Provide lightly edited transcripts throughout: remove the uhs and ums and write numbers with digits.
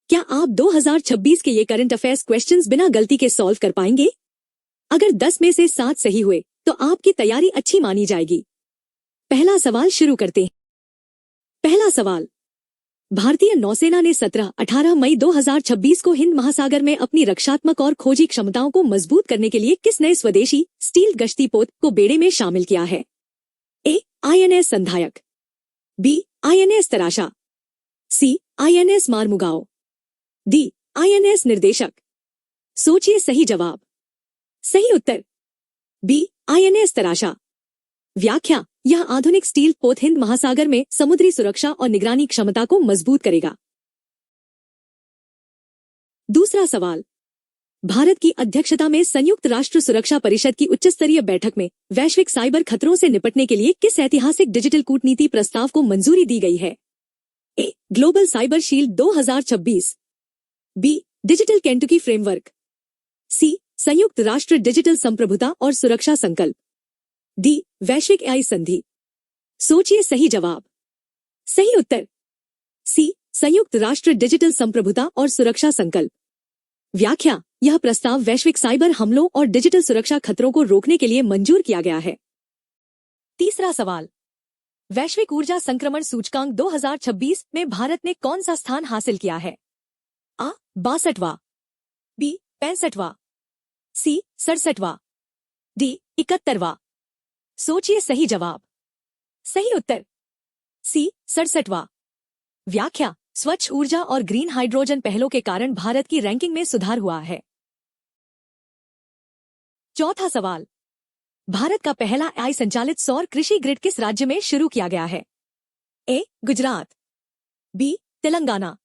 क्या आप 2026 के ये करंट अफेयर्स क्वेश्चंस बिना गलती के सॉल्व कर पाएंगे? अगर 10 में से 7 सही हुए तो आपकी तैयारी अच्छी मानी जाएगी। पहला सवाल शुरू करते हैं। पहला सवाल, भारतीय नौसेना ने 17-18 मई 2026 को हिंद महासागर में अपनी रक्षात्मक और खोजी क्षमताओं को मजबूत करने के लिए किस नए स्वदेशी स्टील गश्ती पोत को बेड़े में शामिल किया है? A. INS Sandhayak, B. INS Tarasha, C. INS Marmugao, D. INS Nirdeshak. सोचिए सही जवाब। सही उत्तर बी. INS तराशा। व्याख्या, यह आधुनिक स्टील पोत हिंद महासागर में समुद्री सुरक्षा और निगरानी क्षमता को मजबूत करेगा। दूसरा सवाल, भारत की अध्यक्षता में संयुक्त राष्ट्र सुरक्षा परिषद की उच्चस्तरीय बैठक में वैश्विक साइबर खतरों से निपटने के लिए किस ऐतिहासिक डिजिटल कूटनीति प्रस्ताव को मंजूरी दी गई है? A. Global cyber shield 2026, B. Digital Kentucky framework, C. संयुक्त राष्ट्र डिजिटल संप्रभुता और सुरक्षा संकल्प, डी. वैश्विक AI संधि। सोचिए सही जवाब। सही उत्तर सी. संयुक्त राष्ट्र डिजिटल संप्रभुता और सुरक्षा संकल्प। व्याख्या, यह प्रस्ताव वैश्विक साइबर हमलों और डिजिटल सुरक्षा खतरों को रोकने के लिए मंजूर किया गया है। तीसरा सवाल, वैश्विक ऊर्जा संक्रमण सूचकांक 2026 में भारत ने कौन सा स्थान हासिल किया है? आ. 62वां, बी. 65वां, सी. 67वां, डी. 71वां। सोचिए सही जवाब। सही उत्तर सी. 67वां। व्याख्या, स्वच्छ ऊर्जा और ग्रीन हाइड्रोजन पहलों के कारण भारत की रैंकिंग में सुधार हुआ है। चौथा सवाल, भारत का पहला AI संचालित सौर कृषि ग्रिड किस राज्य में शुरू किया गया है? ए. गुजरात, बी. तेलंगाना,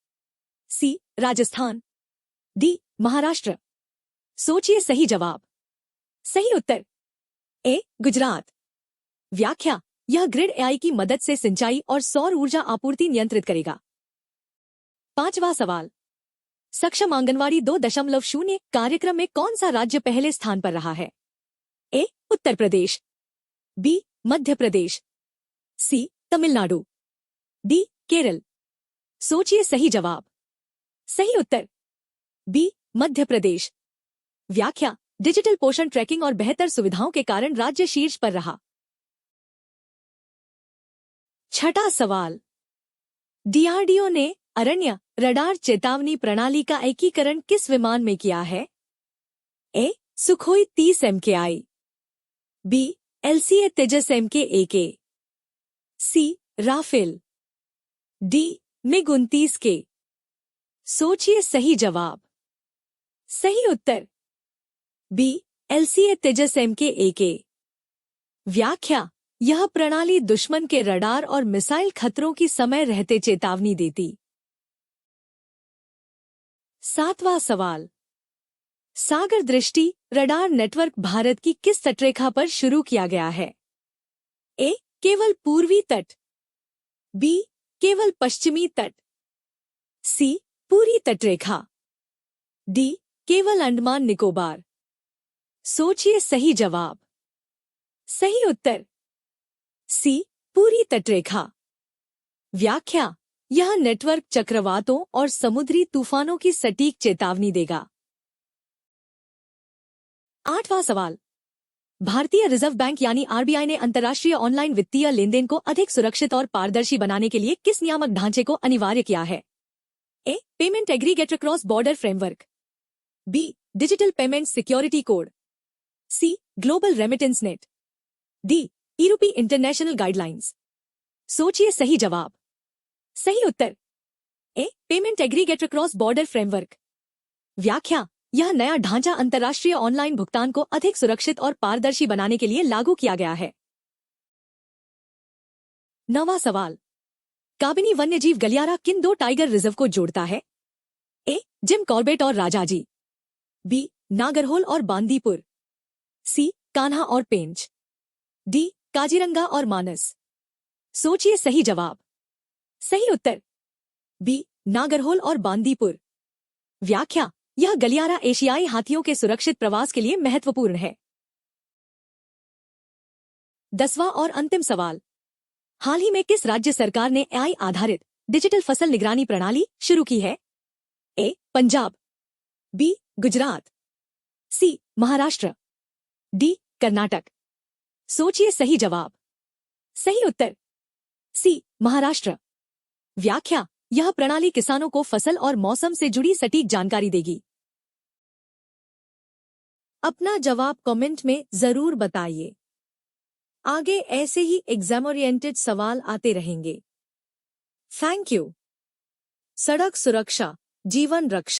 सी. राजस्थान, डी. महाराष्ट्र। सोचिए सही जवाब। सही उत्तर ए. गुजरात। व्याख्या, यह ग्रिड AI की मदद से सिंचाई और सौर ऊर्जा आपूर्ति नियंत्रित करेगा। पांचवा सवाल, सक्षम आंगनवाड़ी 2.0 कार्यक्रम में कौन सा राज्य पहले स्थान पर रहा है? ए. उत्तर प्रदेश, बी. मध्य प्रदेश, सी. तमिलनाडु, डी. केरल। सोचिए सही जवाब। सही उत्तर बी. मध्य प्रदेश। व्याख्या, डिजिटल पोषण ट्रैकिंग और बेहतर सुविधाओं के कारण राज्य शीर्ष पर रहा। छठा सवाल, DRDO ने अरण्य रडार चेतावनी प्रणाली का एकीकरण किस विमान में किया है? A. Sukhoi 30 MKI, B. LCA Tejas MK-1A, C. Rafale, D. MiG-29K। सोचिए सही जवाब। सही उत्तर बी. LCA Tejas MK-1A। व्याख्या, यह प्रणाली दुश्मन के रडार और मिसाइल खतरों की समय रहते चेतावनी देती। सातवां सवाल, सागर दृष्टि रडार नेटवर्क भारत की किस तटरेखा पर शुरू किया गया है? ए. केवल पूर्वी तट, बी. केवल पश्चिमी तट, सी. पूरी तटरेखा, डी. केवल अंडमान निकोबार। सोचिए सही जवाब। सही उत्तर सी. पूरी तटरेखा। व्याख्या, यह नेटवर्क चक्रवातों और समुद्री तूफानों की सटीक चेतावनी देगा। आठवां सवाल, भारतीय रिजर्व बैंक यानी RBI ने अंतर्राष्ट्रीय ऑनलाइन वित्तीय लेनदेन को अधिक सुरक्षित और पारदर्शी बनाने के लिए किस नियामक ढांचे को अनिवार्य किया है? A. Payment aggregator cross border framework, B. Digital payment security code, C. Global remittance net, D. European international guidelines. सोचिए सही जवाब। सही उत्तर A. Payment aggregator cross border framework. व्याख्या, यह नया ढांचा अंतर्राष्ट्रीय ऑनलाइन भुगतान को अधिक सुरक्षित और पारदर्शी बनाने के लिए लागू किया गया है। नवां सवाल, काबिनी वन्यजीव गलियारा किन 2 टाइगर रिजर्व को जोड़ता है? ए. जिम कॉर्बेट और राजाजी, बी. नागरहोल और बांदीपुर, सी. कान्हा और पेंच, डी. काजीरंगा और मानस। सोचिए सही जवाब। सही उत्तर बी. नागरहोल और बांदीपुर। व्याख्या, यह गलियारा एशियाई हाथियों के सुरक्षित प्रवास के लिए महत्वपूर्ण है। 10वां और अंतिम सवाल, हाल ही में किस राज्य सरकार ने AI आधारित डिजिटल फसल निगरानी प्रणाली शुरू की है? पंजाब, बी गुजरात, सी महाराष्ट्र, डी कर्नाटक। सोचिए सही जवाब। सही उत्तर सी महाराष्ट्र। व्याख्या, यह प्रणाली किसानों को फसल और मौसम से जुड़ी सटीक जानकारी देगी। अपना जवाब कमेंट में जरूर बताइए। आगे ऐसे ही एग्जाम ओरिएंटेड सवाल आते रहेंगे। Thank you. सड़क सुरक्षा, जीवन रक्षा।